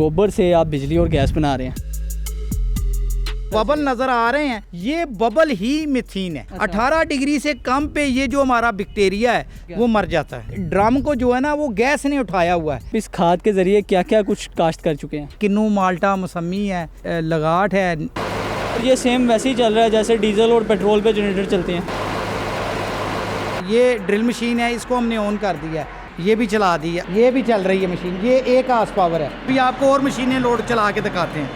गोबर से आप बिजली और गैस बना रहे हैं। बबल नजर आ रहे हैं, ये बबल ही मीथेन है। 18 डिग्री से कम पे ये जो हमारा बैक्टीरिया है वो मर जाता है। ड्रम को जो है ना वो गैस ने उठाया हुआ है। इस खाद के जरिए क्या क्या कुछ काश्त कर चुके हैं? किन्नू, माल्टा, मौसमी है, लगाट है। ये सेम वैसे ही चल रहा है जैसे डीजल और पेट्रोल पे जनरेटर चलते हैं। ये ड्रिल मशीन है, इसको हमने ऑन कर दिया है, ये भी चला दी है, ये भी चल रही है मशीन। ये 1 हार्स पावर है। अभी आपको और मशीनें लोड चला के दिखाते हैं।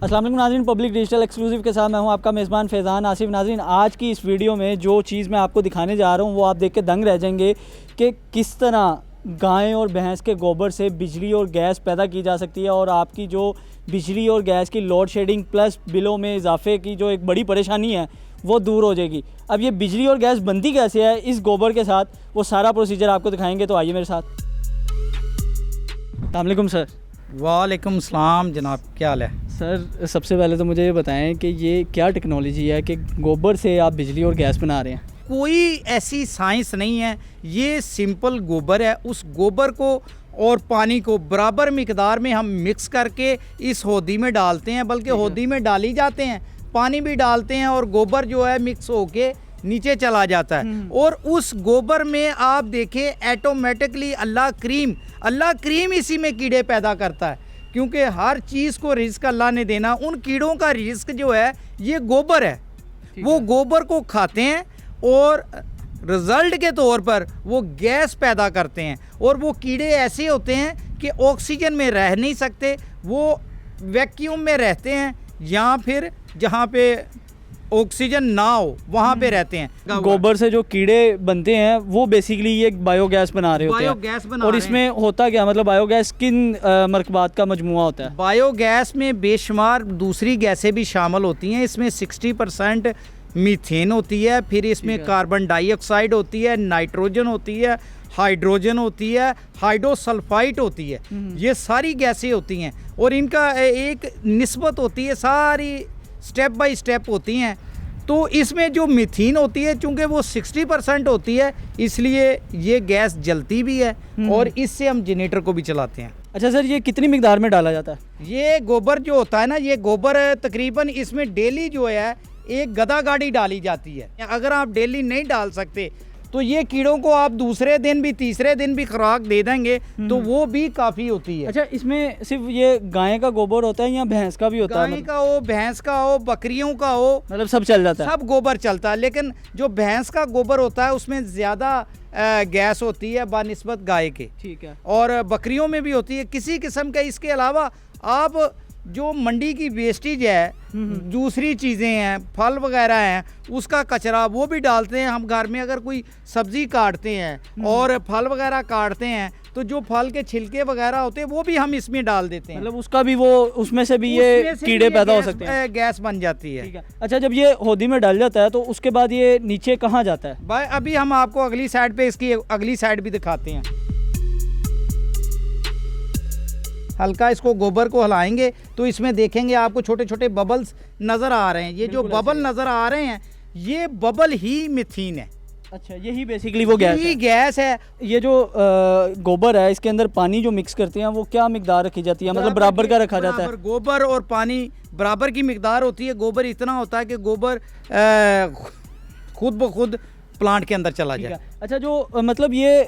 अस्सलाम वालेकुम नाज़रीन, पब्लिक डिजिटल एक्सक्लूसिव के साथ मैं हूं आपका मेज़बान फैज़ान आसिफ। नाज़रीन, आज की इस वीडियो में जो चीज़ मैं आपको दिखाने जा रहा हूं वो आप देख के दंग रह जाएंगे कि किस तरह गाय और भैंस के गोबर से बिजली और गैस पैदा की जा सकती है और आपकी जो बिजली और गैस की लोड शेडिंग प्लस बिलों में इजाफे की जो एक बड़ी परेशानी है वो दूर हो जाएगी। अब ये बिजली और गैस बनती कैसे है इस गोबर के साथ, वो सारा प्रोसीजर आपको दिखाएंगे, तो आइए मेरे साथ। अस्सलाम वालेकुम सर। वालेकुम सलाम जनाब, क्या हाल है? सर सबसे पहले तो मुझे ये बताएं कि ये क्या टेक्नोलॉजी है कि गोबर से आप बिजली और गैस बना रहे हैं? कोई ऐसी साइंस नहीं है, ये सिंपल गोबर है। उस गोबर को और पानी को बराबर मिकदार में हम मिक्स करके इस होदी में डालते हैं, बल्कि होदी में डाली जाते हैं, पानी भी डालते हैं और गोबर जो है मिक्स होके नीचे चला जाता है। और उस गोबर में आप देखें ऑटोमेटिकली अल्लाह करीम इसी में कीड़े पैदा करता है, क्योंकि हर चीज़ को रिस्क अल्लाह ने देना। उन कीड़ों का रिस्क जो है ये गोबर है। वो गोबर को खाते हैं और रिज़ल्ट के तौर पर वो गैस पैदा करते हैं। और वो कीड़े ऐसे होते हैं कि ऑक्सीजन में रह नहीं सकते, वो वैक्यूम में रहते हैं या फिर जहाँ पे ऑक्सीजन ना हो वहाँ पे रहते हैं। गोबर से जो कीड़े बनते हैं वो बेसिकली ये बायोगैस बना रहे होते हैं। बायोगैस बना और रहे इसमें होता क्या, मतलब बायोगैस किन मरकबात का मजमुआ होता है? बायोगैस में बेशुमार दूसरी गैसें भी शामिल होती हैं। इसमें 60% मीथेन होती है, फिर इसमें कार्बन डाइऑक्साइड होती है, नाइट्रोजन होती है, हाइड्रोजन होती है, हाइड्रोसल्फाइड होती है। ये सारी गैसें होती हैं और इनका एक निस्बत होती है, सारी स्टेप बाय स्टेप होती हैं। तो इसमें जो मीथेन होती है चूँकि वो 60% होती है, इसलिए ये गैस जलती भी है और इससे हम जनरेटर को भी चलाते हैं। अच्छा सर, ये कितनी मिकदार में डाला जाता है? ये गोबर जो होता है ना, ये गोबर तकरीबन इसमें डेली जो है एक गधा गाड़ी डाली जाती है। अगर आप डेली नहीं डाल सकते तो ये कीड़ों को आप दूसरे दिन भी तीसरे दिन भी खुराक दे देंगे तो वो भी काफ़ी होती है। अच्छा, इसमें सिर्फ ये गाय का गोबर होता है या भैंस का भी होता है? गाय का हो, भैंस का हो, बकरियों का हो, मतलब सब चल जाता है? सब गोबर चलता है। लेकिन जो भैंस का गोबर होता है उसमें ज़्यादा गैस होती है बानिस्बत गाय के। ठीक है। और बकरियों में भी होती है किसी किस्म का। इसके अलावा आप जो मंडी की वेस्टेज है, दूसरी चीज़ें हैं, फल वगैरह हैं, उसका कचरा वो भी डालते हैं हम घर में। अगर कोई सब्ज़ी काटते हैं और फल वगैरह काटते हैं तो जो फल के छिलके वगैरह होते हैं वो भी हम इसमें डाल देते हैं। मतलब उसका भी वो, उसमें से भी ये कीड़े पैदा हो सकते हैं, गैस बन जाती है। ठीक है। अच्छा, जब ये होदी में डाल जाता है तो उसके बाद ये नीचे कहाँ जाता है? भाई अभी हम आपको अगली साइड पे इसकी अगली साइड भी दिखाते हैं। हल्का इसको गोबर को हिलाएंगे तो इसमें देखेंगे आपको छोटे छोटे बबल्स नज़र आ रहे हैं। ये जो बबल नज़र आ रहे हैं ये बबल ही मीथेन है। अच्छा, यही बेसिकली वो गैस है। ये जो गोबर है इसके अंदर पानी जो मिक्स करते हैं वो क्या मिकदार रखी जाती है, मतलब बराबर का रखा जाता है? गोबर और पानी बराबर की मिकदार होती है। गोबर इतना होता है कि गोबर खुद ब खुद प्लांट के अंदर चला जाए। अच्छा, जो मतलब ये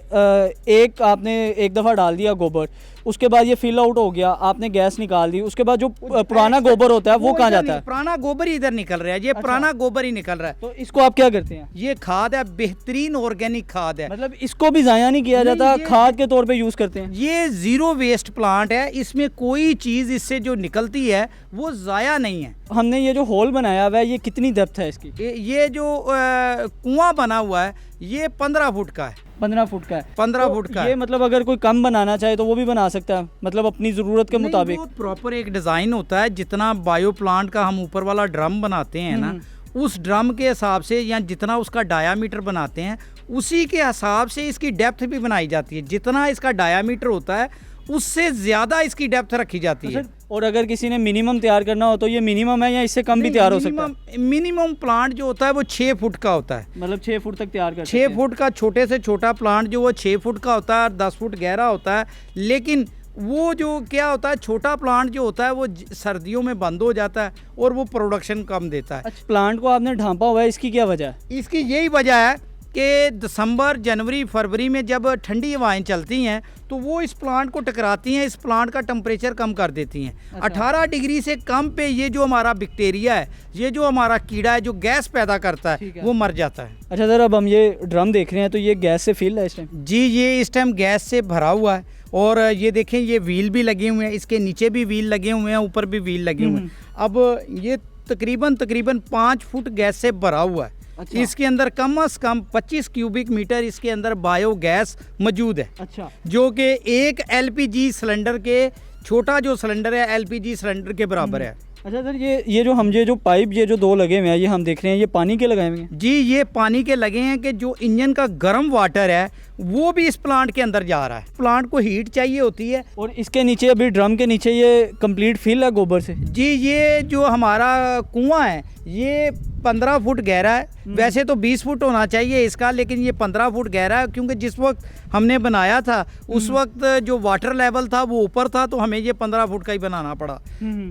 एक आपने एक दफ़ा डाल दिया गोबर, उसके बाद ये फिल आउट हो गया, आपने गैस निकाल दी, उसके बाद जो पुराना गोबर होता है वो कहाँ जाता है? पुराना गोबर ही इधर निकल रहा है। ये पुराना गोबर ही निकल रहा है। तो इसको आप क्या करते हैं? ये खाद है, बेहतरीन ऑर्गेनिक खाद है। मतलब इसको भी ज़ाया नहीं किया जाता, खाद के तौर पे यूज़ करते हैं। ये ज़ीरो वेस्ट प्लांट है। इसमें कोई चीज़ इससे जो निकलती है वो ज़ाया नहीं है। हमने ये जो होल बनाया हुआ है ये कितनी डेप्थ है इसकी? ये जो कुआं बना हुआ है ये 15 फुट का है। 15 फुट का है? 15 फुट का ये मतलब अगर कोई कम बनाना चाहे तो वो भी बना सकता है, मतलब अपनी ज़रूरत के मुताबिक? प्रॉपर एक डिज़ाइन होता है। जितना बायो प्लांट का हम ऊपर वाला ड्रम बनाते हैं ना, उस ड्रम के हिसाब से या जितना उसका डायामीटर बनाते हैं उसी के हिसाब से इसकी डेप्थ भी बनाई जाती है। जितना इसका डायामीटर होता है उससे ज़्यादा इसकी डेप्थ रखी जाती है। और अगर किसी ने मिनिमम तैयार करना हो तो ये मिनिमम है या इससे कम भी तैयार हो सकता है? मिनिमम प्लांट जो होता है वो 6 फुट का होता है। मतलब 6 फुट तक तैयार कर 6 फुट का छोटे से छोटा प्लांट जो वो 6 फुट का होता है और 10 फुट गहरा होता है। लेकिन वो जो क्या होता है, छोटा प्लांट जो होता है वो सर्दियों में बंद हो जाता है और वो प्रोडक्शन कम देता है। अच्छा, प्लांट को आपने ढांपा हुआ है, इसकी क्या वजह है? इसकी यही वजह है कि दिसंबर, जनवरी, फरवरी में जब ठंडी हवाएं चलती हैं तो वो इस प्लांट को टकराती हैं, इस प्लांट का टेम्परेचर कम कर देती हैं। अच्छा। 18 डिग्री से कम पे ये जो हमारा बैक्टीरिया है, ये जो हमारा कीड़ा है जो गैस पैदा करता है वो मर जाता है। अच्छा सर, अब हम ये ड्रम देख रहे हैं तो ये गैस से फिल है इस टाइम? जी, ये इस टाइम गैस से भरा हुआ है और ये देखें ये व्हील भी लगे हुए हैं, इसके नीचे भी व्हील लगे हुए हैं, ऊपर भी व्हील लगे हुए हैं। अब ये तकरीबन 5 फुट गैस से भरा हुआ है। अच्छा। इसके अंदर कम से कम 25 क्यूबिक मीटर इसके अंदर बायो गैस मौजूद है। अच्छा। जो कि एक एलपीजी सिलेंडर के, छोटा जो सिलेंडर है एलपीजी सिलेंडर के बराबर है। अच्छा सर, ये जो पाइप ये जो 2 लगे हुए हैं ये हम देख रहे हैं, ये पानी के लगाए हुए हैं? जी, ये पानी के लगे हैं कि जो इंजन का गर्म वाटर है वो भी इस प्लांट के अंदर जा रहा है। प्लांट को हीट चाहिए होती है। और इसके नीचे अभी ड्रम के नीचे ये कंप्लीट फिल है गोबर से? जी, ये जो हमारा कुआं है ये 15 फुट गहरा है। वैसे तो 20 फुट होना चाहिए इसका, लेकिन ये 15 फुट गहरा है क्योंकि जिस वक्त हमने बनाया था उस वक्त जो वाटर लेवल था वो ऊपर था, तो हमें ये 15 फुट का ही बनाना पड़ा।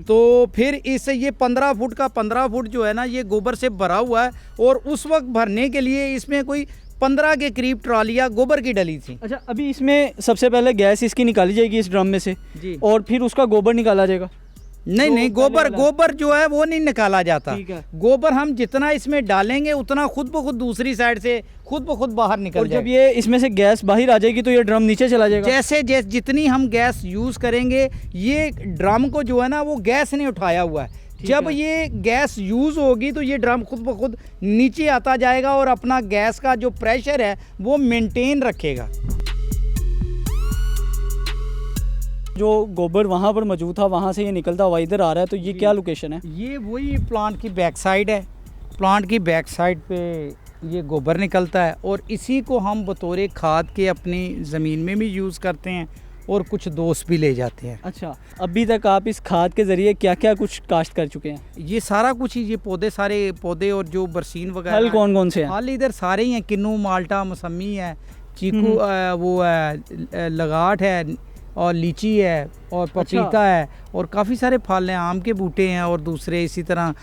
तो फिर इस ये 15 फुट का 15 फुट जो है ना ये गोबर से भरा हुआ है और उस वक्त भरने के लिए इसमें कोई 15 के करीब ट्रॉलियाँ गोबर की डली थी। अच्छा, अभी इसमें सबसे पहले गैस इसकी निकाली जाएगी इस ड्रम में से जी, और फिर उसका गोबर निकाला जाएगा? नहीं, गोबर जो है वो नहीं निकाला जाता। गोबर हम जितना इसमें डालेंगे उतना खुद ब खुद दूसरी साइड से खुद ब खुद बाहर निकल जाएगा। जब ये इसमें से गैस बाहर आ जाएगी तो ये ड्रम नीचे चला जाएगा? जैसे जितनी हम गैस यूज़ करेंगे, ये ड्रम को जो है ना वो गैस ने उठाया हुआ है। जब ये गैस यूज़ होगी तो ये ड्रम खुद ब खुद नीचे आता जाएगा और अपना गैस का जो प्रेशर है वो मेंटेन रखेगा। जो गोबर वहाँ पर मौजूद था वहाँ से ये निकलता हुआ इधर आ रहा है, तो ये क्या लोकेशन है? ये वही प्लांट की बैक साइड है। प्लांट की बैक साइड पे ये गोबर निकलता है और इसी को हम बतौर खाद के अपनी ज़मीन में भी यूज़ करते हैं और कुछ दोस्त भी ले जाते हैं। अच्छा, अभी तक आप इस खाद के ज़रिए क्या क्या कुछ काश्त कर चुके हैं? ये सारा कुछ ही, ये पौधे, सारे पौधे और जो बरसीन वगैरह। फल कौन कौन से हैं? फल इधर सारे ही हैं, किन्नू, माल्टा, मौसमी है, चीकू, वो है, लगाट है और लीची है और पपीता है और काफ़ी सारे फल हैं। आम के बूटे हैं और दूसरे इसी तरह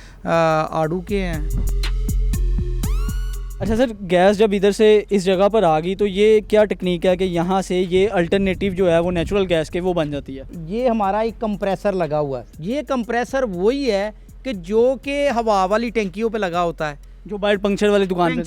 आड़ू के हैं। अच्छा सर, गैस जब इधर से इस जगह पर आ गई तो ये क्या टेक्निक है कि यहाँ से ये अल्टरनेटिव जो है वो नेचुरल गैस के वो बन जाती है? ये हमारा एक कंप्रेसर लगा हुआ है। ये कंप्रेसर वही है कि जो कि हवा वाली टंकियों पे लगा होता है, जो बाइट पंक्चर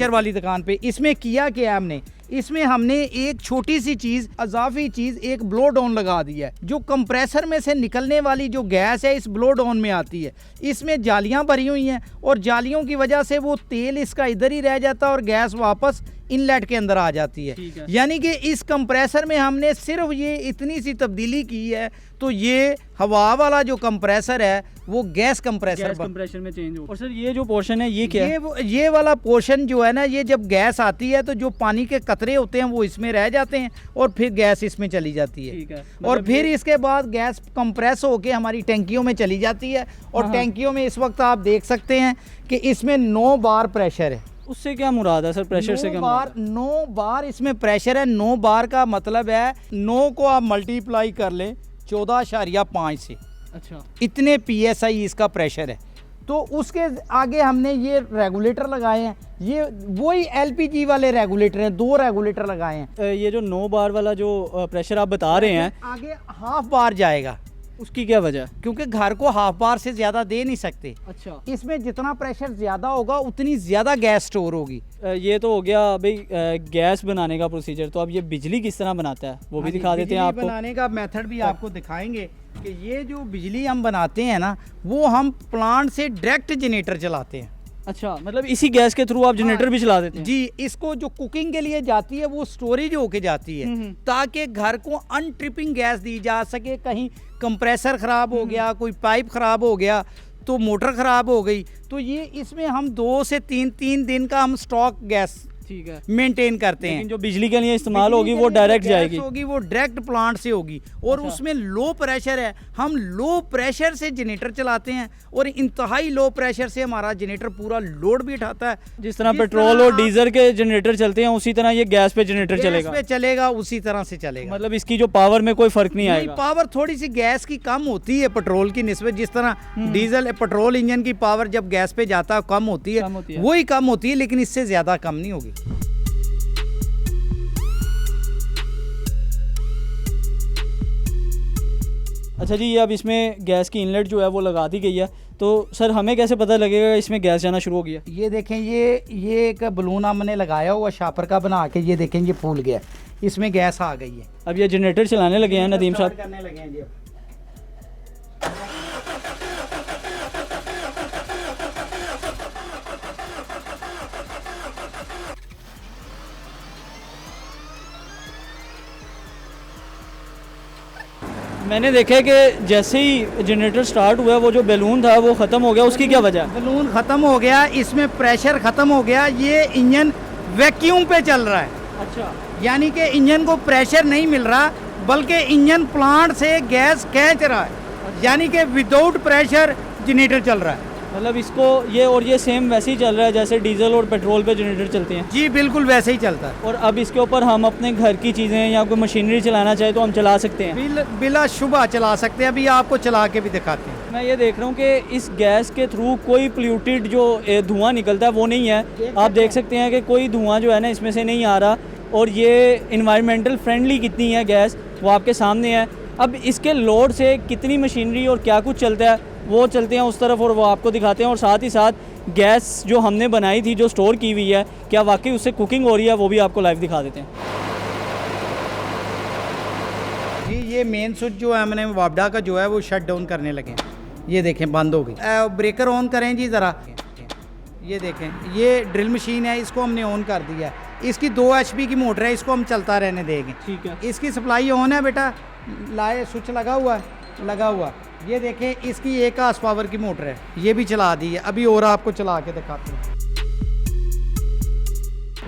वाली दुकान पे। इसमें किया क्या हमने, इसमें हमने एक छोटी सी चीज़, अजाफी चीज़, एक ब्लो डाउन लगा दिया है। जो कंप्रेसर में से निकलने वाली जो गैस है इस ब्लो डाउन में आती है। इसमें जालियां भरी हुई हैं और जालियों की वजह से वो तेल इसका इधर ही रह जाता है और गैस वापस इनलेट के अंदर आ जाती है। यानी कि इस कंप्रेसर में हमने सिर्फ ये इतनी सी तब्दीली की है, तो ये हवा वाला जो कंप्रेसर है वो गैस कंप्रेसर में चेंज हो। और सर ये जो पोर्शन है ये क्या है? ये वाला पोर्शन जो है ना, ये जब गैस आती है तो जो पानी के कतरे होते हैं वो इसमें रह जाते हैं और फिर गैस इसमें चली जाती है। मतलब और फिर इसके बाद गैस कंप्रेस होके हमारी टैंकियों में चली जाती है और टैंकियों में इस वक्त आप देख सकते हैं कि इसमें 9 बार प्रेशर है। उससे क्या मुराद है सर, प्रेशर से क्या मुराद है? 9 बार इसमें प्रेशर है। 9 बार का मतलब है 9 को आप मल्टीप्लाई कर लें 14.5 से। अच्छा, इतने PSI इसका प्रेशर है। तो उसके आगे हमने ये रेगुलेटर लगाए हैं। ये वही LPG वाले रेगुलेटर हैं, 2 रेगुलेटर लगाए हैं। ये जो 9 बार वाला जो प्रेशर आप बता रहे हैं, आगे हाफ बार जाएगा। उसकी क्या वजह? क्योंकि घर को हाफ बार से ज़्यादा दे नहीं सकते। अच्छा, इसमें जितना प्रेशर ज़्यादा होगा उतनी ज़्यादा गैस स्टोर होगी। ये तो हो गया भाई गैस बनाने का प्रोसीजर। तो अब ये बिजली किस तरह बनाता है वो भी दिखा देते हैं आपको। बनाने का मेथड भी आपको दिखाएंगे कि ये जो बिजली हम बनाते हैं ना, वो हम प्लांट से डायरेक्ट जनरेटर चलाते हैं। अच्छा, मतलब इसी गैस के थ्रू आप जनरेटर भी चला देते हैं? जी, इसको जो कुकिंग के लिए जाती है वो स्टोरेज होके जाती है ताकि घर को अनट्रिपिंग गैस दी जा सके। कहीं कंप्रेसर ख़राब हो गया, कोई पाइप ख़राब हो गया, तो मोटर ख़राब हो गई, तो ये इसमें हम 2 से 3 दिन का हम स्टॉक गैस ठीक है, मेंटेन करते हैं। लेकिन जो बिजली के लिए इस्तेमाल होगी वो डायरेक्ट जाएगी, होगी वो डायरेक्ट प्लांट से होगी। और उसमें लो प्रेशर है, हम लो प्रेशर से जनरेटर चलाते हैं और इंतहाई लो प्रेशर से हमारा जनरेटर पूरा लोड भी उठाता है। जिस तरह पेट्रोल और डीजल के जनरेटर चलते हैं उसी तरह ये गैस पे जनरेटर चलेगा। पे चलेगा, उसी तरह से चलेगा। मतलब इसकी जो पावर में कोई फर्क नहीं आएगा। पावर थोड़ी सी गैस की कम होती है पेट्रोल की निस्बत, जिस तरह डीजल पेट्रोल इंजन की पावर जब गैस पे जाता है कम होती है, वही कम होती है, लेकिन इससे ज्यादा कम नहीं होगी। अच्छा जी, ये अब इसमें गैस की इनलेट जो है वो लगा दी गई है, तो सर हमें कैसे पता लगेगा इसमें गैस जाना शुरू हो गया? ये देखें, ये एक बलून हमने लगाया हुआ शापर का बना के, ये देखें ये फूल गया, इसमें गैस आ गई है। अब ये जनरेटर चलाने लगे हैं नदीम साहब। करने लगे हैं जी। मैंने देखा है कि जैसे ही जनरेटर स्टार्ट हुआ वो जो बैलून था वो ख़त्म हो गया, उसकी क्या वजह है? बैलून ख़त्म हो गया, इसमें प्रेशर ख़त्म हो गया, ये इंजन वैक्यूम पे चल रहा है। अच्छा, यानी कि इंजन को प्रेशर नहीं मिल रहा, बल्कि इंजन प्लांट से गैस खींच रहा है, यानी कि विदाउट प्रेशर जनरेटर चल रहा है। मतलब इसको ये सेम वैसे ही चल रहा है जैसे डीजल और पेट्रोल पे जनरेटर चलते हैं? जी बिल्कुल वैसे ही चलता है। और अब इसके ऊपर हम अपने घर की चीज़ें या कोई मशीनरी चलाना चाहे तो हम चला सकते हैं? बिला शुबा चला सकते हैं। अभी आपको चला के भी दिखाते हैं। मैं ये देख रहा हूँ कि इस गैस के थ्रू कोई पोल्यूटेड जो धुआं निकलता है वो नहीं है। आप देख सकते हैं कि कोई धुआं जो है ना इसमें से नहीं आ रहा, और ये इन्वायरमेंटल फ्रेंडली कितनी है गैस वो आपके सामने है। अब इसके लोड से कितनी मशीनरी और क्या कुछ चलता है वो चलते हैं उस तरफ और वो आपको दिखाते हैं, और साथ ही साथ गैस जो हमने बनाई थी जो स्टोर की हुई है क्या वाकई उससे कुकिंग हो रही है वो भी आपको लाइव दिखा देते हैं। जी ये मेन स्विच जो है हमने वापडा का जो है वो शट डाउन करने लगे हैं। ये देखें बंद हो गई। ब्रेकर ऑन करें जी ज़रा। ये देखें, ये ड्रिल मशीन है, इसको हमने ऑन कर दिया है। इसकी 2 HP की मोटर है, इसको हम चलता रहने देंगे। ठीक है, इसकी सप्लाई ऑन है बेटा, लाए स्विच लगा हुआ है, लगा हुआ। ये देखें इसकी 1 हार्स पावर की मोटर है, ये भी चला दी है। अभी और आपको चला के दिखाते हैं।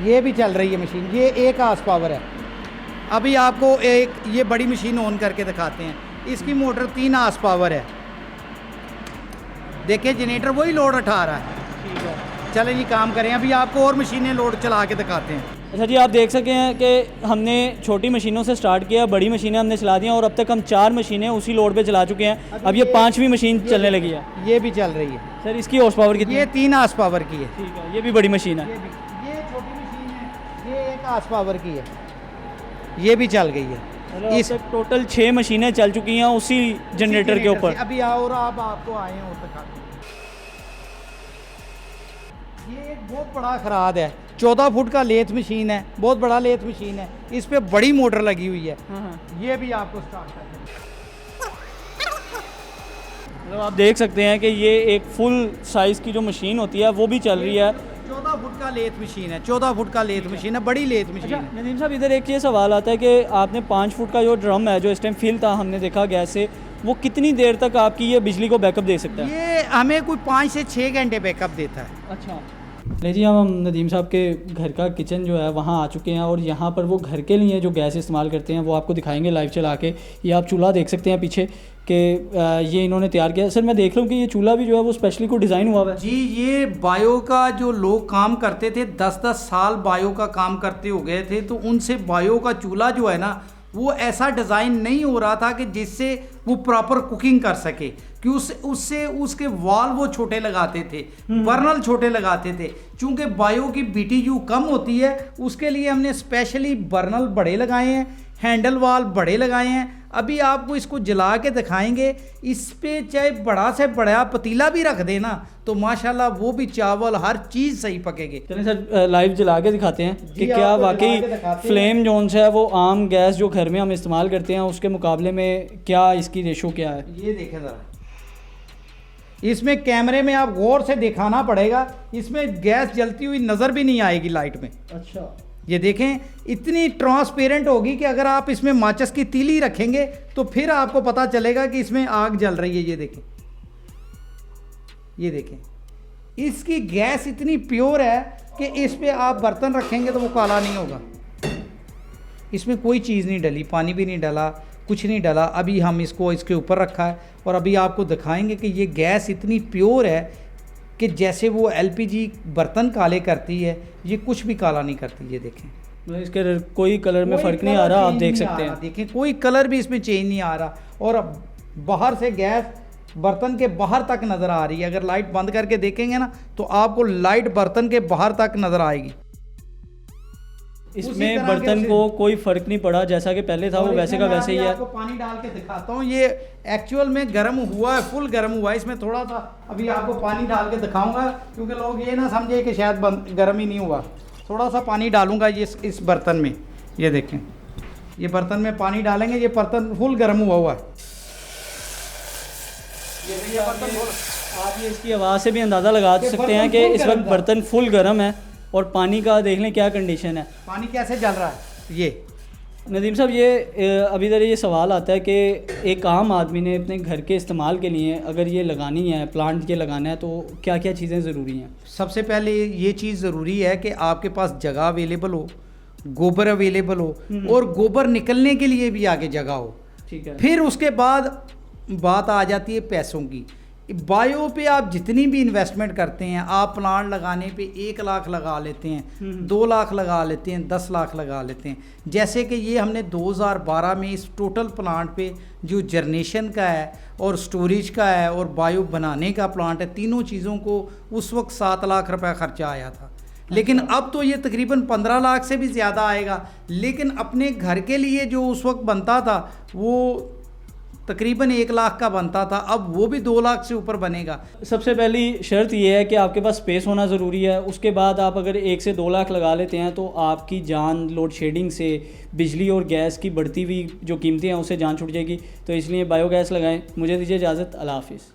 ये भी चल रही है मशीन, ये 1 हार्स पावर है। अभी आपको एक ये बड़ी मशीन ऑन करके दिखाते हैं। इसकी मोटर 3 हार्स पावर है। देखिए जनरेटर वही लोड उठा रहा है। ठीक है, चले जी काम करें। अभी आपको और मशीनें लोड चला के दिखाते हैं। अच्छा जी, आप देख सके हैं कि हमने छोटी मशीनों से स्टार्ट किया, बड़ी मशीनें हमने चला दी हैं और अब तक हम 4 मशीनें उसी लोड पे चला चुके हैं। अब ये 5वीं मशीन चलने लगी है। ये भी चल रही है सर, इसकी हॉर्स पावर कितनी? ये 3 हार्स पावर की है। ठीक है, ये भी बड़ी मशीन है। ये छोटी मशीन है, ये 1 हार्स पावर की है, ये भी चल गई है। इस टोटल 6 मशीनें चल चुकी हैं उसी जनरेटर के ऊपर। अभी और आप आपको आए हैं और दिखाते हैं। ये एक बहुत बड़ा खराद है, 14 फुट का लेथ मशीन है, बहुत बड़ा लेथ मशीन है। इस पे बड़ी मोटर लगी हुई है। ये भी आपको स्टार्ट करते हैं। मतलब आप देख सकते हैं कि ये एक फुल साइज़ की जो मशीन होती है वो भी चल रही है। 14 फुट का लेथ मशीन है, 14 फुट का लेथ मशीन है, बड़ी लेथ मशीन अच्छा है। नदीम साहब, इधर एक ये सवाल आता है कि आपने 5 फुट का जो ड्रम है जो इस टाइम फिल था हमने देखा गैस से, वो कितनी देर तक आपकी ये बिजली को बैकअप दे सकता है? ये हमें कोई 5 से 6 घंटे बैकअप देता है। अच्छा, नहीं जी, हम नदीम साहब के घर का किचन जो है वहाँ आ चुके हैं और यहाँ पर वो घर के लिए जो गैस इस्तेमाल करते हैं वो आपको दिखाएंगे लाइव चला के। ये आप चूल्हा देख सकते हैं पीछे कि ये इन्होंने तैयार किया। सर मैं देख रहा हूँ कि ये चूल्हा भी जो है वो स्पेशली को डिज़ाइन हुआ है। जी ये बायो का जो लोग काम करते थे, 10-10 साल बायो का काम करते हो गए थे, तो उनसे बायो का चूल्हा जो है ना वो ऐसा डिज़ाइन नहीं हो रहा था कि जिससे वो प्रॉपर कुकिंग कर सके, कि उससे उसके वाल वो छोटे लगाते थे, बर्नल छोटे लगाते थे। चूंकि बायो की BTU कम होती है उसके लिए हमने स्पेशली बर्नल बड़े लगाए हैं, हैंडल वाल बड़े लगाए हैं। अभी आपको इसको जला के दिखाएंगे। इस पे चाहे बड़ा से बड़ा पतीला भी रख देना तो माशाल्लाह वो भी चावल हर चीज़ सही पकेगी। चलिए सर लाइव जला के दिखाते हैं कि क्या वाकई फ्लेम जोन से है वो आम गैस जो घर में हम इस्तेमाल करते हैं उसके मुकाबले में क्या इसकी रेशो क्या है। ये देखें ज़रा, इसमें कैमरे में आप गौर से दिखाना पड़ेगा, इसमें गैस जलती हुई नज़र भी नहीं आएगी लाइट में। अच्छा, ये देखें इतनी ट्रांसपेरेंट होगी कि अगर आप इसमें माचिस की तीली रखेंगे तो फिर आपको पता चलेगा कि इसमें आग जल रही है। ये देखें, ये देखें, इसकी गैस इतनी प्योर है कि इस पे आप बर्तन रखेंगे तो वो काला नहीं होगा। इसमें कोई चीज़ नहीं डली, पानी भी नहीं डला, कुछ नहीं डला। अभी हम इसको इसके ऊपर रखा है और अभी आपको दिखाएंगे कि ये गैस इतनी प्योर है कि जैसे वो एलपीजी बर्तन काले करती है, ये कुछ भी काला नहीं करती। ये देखें, मतलब इसके कोई कलर में कोई फ़र्क नहीं कलर आ रहा, आप चेंज देख नहीं आ सकते रहा। हैं। देखें, कोई कलर भी इसमें चेंज नहीं आ रहा और अब बाहर से गैस बर्तन के बाहर तक नज़र आ रही है। अगर लाइट बंद करके देखेंगे ना तो आपको लाइट बर्तन के बाहर तक नज़र आएगी। उसी इसमें तरह बर्तन के को कोई फ़र्क नहीं पड़ा, जैसा कि पहले था वो और वैसे का इसमें मैं वैसे ही अभी है। आपको पानी डाल के दिखाता हूँ। ये एक्चुअल में गर्म हुआ है, फुल गर्म हुआ है। इसमें थोड़ा सा अभी आपको पानी डाल के दिखाऊंगा क्योंकि लोग ये ना समझे कि शायद गर्म ही नहीं हुआ। थोड़ा सा पानी डालूंगा ये इस बर्तन में। ये देखें, ये बर्तन में पानी डालेंगे, ये बर्तन फुल गर्म हुआ है। ये बर्तन आप ये इसकी आवाज़ से भी अंदाज़ा लगा कि सकते हैं बर्तन कि फुल इस गर्म वक्त था। बर्तन फुल गर्म है और पानी का देख लें क्या कंडीशन है। पानी कैसे जल रहा है। ये नदीम साहब, ये अभी इधर ये सवाल आता है कि एक आम आदमी ने अपने घर के इस्तेमाल के लिए अगर ये लगानी है, प्लांट ये लगाना है, तो क्या क्या चीज़ें ज़रूरी हैं? सबसे पहले ये चीज़ ज़रूरी है कि आपके पास जगह अवेलेबल हो, गोबर अवेलेबल हो और गोबर निकलने के लिए भी आगे जगह हो। ठीक है। फिर उसके बाद बात आ जाती है पैसों की। बायो पे आप जितनी भी इन्वेस्टमेंट करते हैं, आप प्लांट लगाने पे 1 लाख लगा लेते हैं, 2 लाख लगा लेते हैं, 10 लाख लगा लेते हैं। जैसे कि ये हमने 2012 में इस टोटल प्लांट पे जो जनरेशन का है और स्टोरेज का है और बायो बनाने का प्लांट है, तीनों चीज़ों को उस वक्त 7 लाख रुपए खर्चा आया था। लेकिन अब तो ये तकरीबन 15 लाख से भी ज़्यादा आएगा। लेकिन अपने घर के लिए जो उस वक्त बनता था वो तकरीबन 1 लाख का बनता था, अब वो भी 2 लाख से ऊपर बनेगा। सबसे पहली शर्त ये है कि आपके पास स्पेस होना ज़रूरी है। उसके बाद आप अगर 1 से 2 लाख लगा लेते हैं तो आपकी जान लोड शेडिंग से, बिजली और गैस की बढ़ती हुई जो कीमतें हैं उससे जान छूट जाएगी। तो इसलिए बायोगैस लगाएं। मुझे दीजिए इजाज़त। अल्लाह हाफिज़।